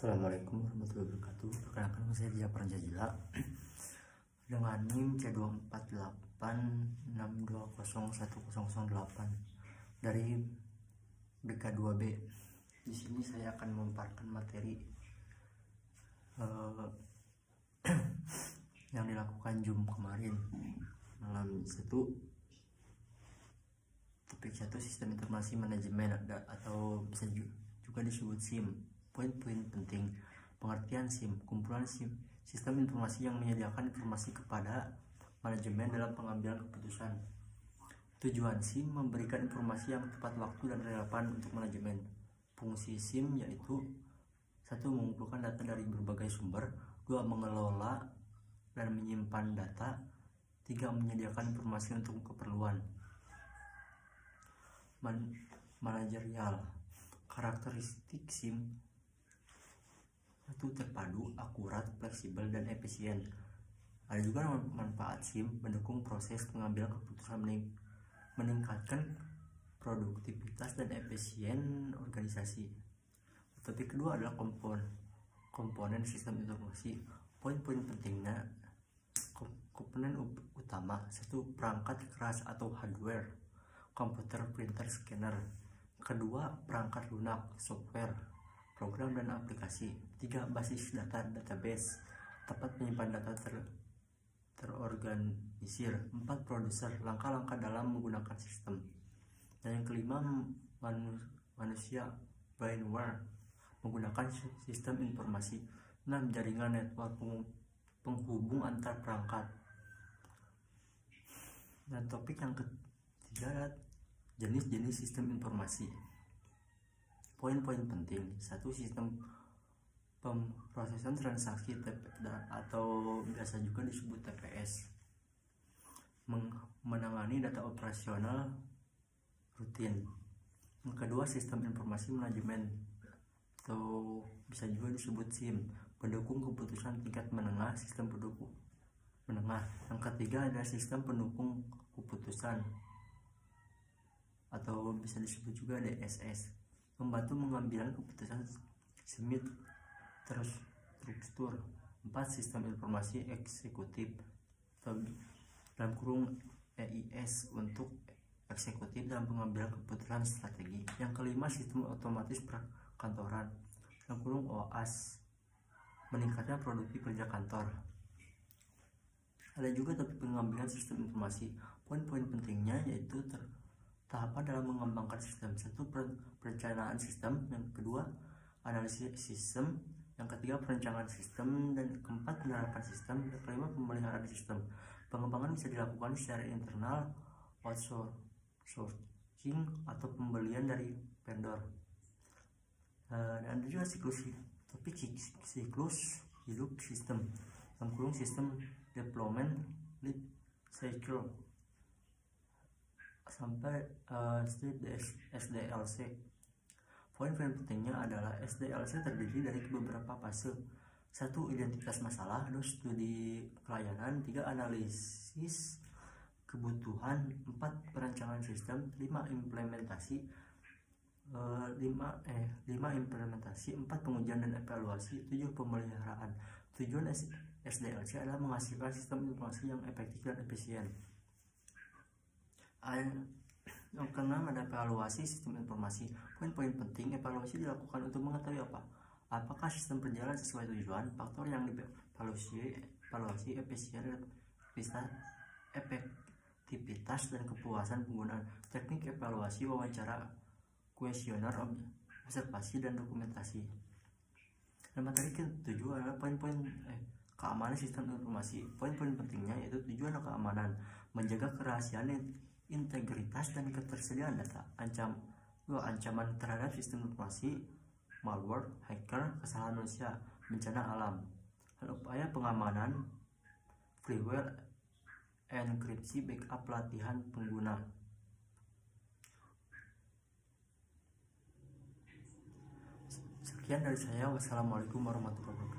Assalamualaikum warahmatullahi wabarakatuh. Perkenalkan saya Dia Pranjajila dengan NIM C248620108 dari BK2B. Di sini saya akan memaparkan materi yang dilakukan Zoom kemarin malam satu. Topik 1, sistem informasi manajemen atau bisa juga disebut SIM. Poin-poin penting: pengertian SIM, kumpulan SIM, sistem informasi yang menyediakan informasi kepada manajemen dalam pengambilan keputusan. Tujuan SIM memberikan informasi yang tepat waktu dan relevan untuk manajemen. Fungsi SIM yaitu: 1. Mengumpulkan data dari berbagai sumber. 2. Mengelola dan menyimpan data. 3. Menyediakan informasi untuk keperluan. Manajerial. Karakteristik SIM: 1. Terpadu, akurat, fleksibel, dan efisien. Ada juga manfaat SIM: mendukung proses pengambilan keputusan, meningkatkan produktivitas dan efisien organisasi. Topik kedua adalah komponen sistem informasi. Poin-poin pentingnya: komponen utama: 1. Perangkat keras atau hardware, komputer, printer, scanner. 2. Perangkat lunak, software, program dan aplikasi. 3. Basis data, database, tempat penyimpan data terorganisir. 4. Produser, langkah-langkah dalam menggunakan sistem. Dan yang kelima, manusia, brainware, menggunakan sistem informasi. 6. Jaringan, network, penghubung antar perangkat. Dan topik yang ketiga adalah jenis-jenis sistem informasi. Poin-poin penting: 1. Sistem pemrosesan transaksi atau biasa juga disebut TPS, menangani data operasional rutin. Yang kedua, sistem informasi manajemen atau bisa juga disebut SIM, pendukung keputusan tingkat menengah, sistem pendukung menengah. Yang ketiga adalah sistem pendukung keputusan atau bisa disebut juga DSS, membantu mengambil keputusan semit terstruktur. 4. Sistem informasi eksekutif atau dalam kurung EIS, untuk eksekutif dalam pengambilan keputusan strategi. Yang kelima, sistem otomatis perkantoran dalam kurung OAS, meningkatkan produktif kerja kantor. Ada juga topik pengambilan sistem informasi. Poin-poin pentingnya yaitu tahapan dalam mengembangkan sistem. 1. Perencanaan sistem. Yang kedua, analisis sistem. Yang ketiga, perencanaan sistem. Dan keempat, penerapan sistem. Yang kelima, pemeliharaan sistem. Pengembangan bisa dilakukan secara internal, outsourcing, atau pembelian dari vendor. Dan juga topik siklus hidup sistem, yang kurung sistem development life cycle sampai SDLC. Poin-poin pentingnya adalah SDLC terdiri dari beberapa fase. 1. Identitas masalah. 2. Studi pelayanan. 3. Analisis kebutuhan. 4. Perancangan sistem. 5. Implementasi. 5 implementasi. 4. Pengujian dan evaluasi. 7. Pemeliharaan. Tujuan SDLC adalah menghasilkan sistem informasi yang efektif dan efisien. Yang keenam ada evaluasi sistem informasi. Poin-poin penting: evaluasi dilakukan untuk mengetahui apakah sistem berjalan sesuai tujuan. Faktor yang dievaluasi: efektivitas dan kepuasan penggunaan. Teknik evaluasi: wawancara, kuesioner, observasi, dan dokumentasi. Dan materi ke-7 adalah poin-poin keamanan sistem informasi. Poin-poin pentingnya yaitu tujuan keamanan: menjaga kerahasiaan, integritas, dan ketersediaan data. Ancaman terhadap sistem informasi: malware, hacker, kesalahan manusia, bencana alam. Upaya pengamanan: freeware, enkripsi, backup, pelatihan pengguna. Sekian dari saya. Wassalamualaikum warahmatullahi wabarakatuh.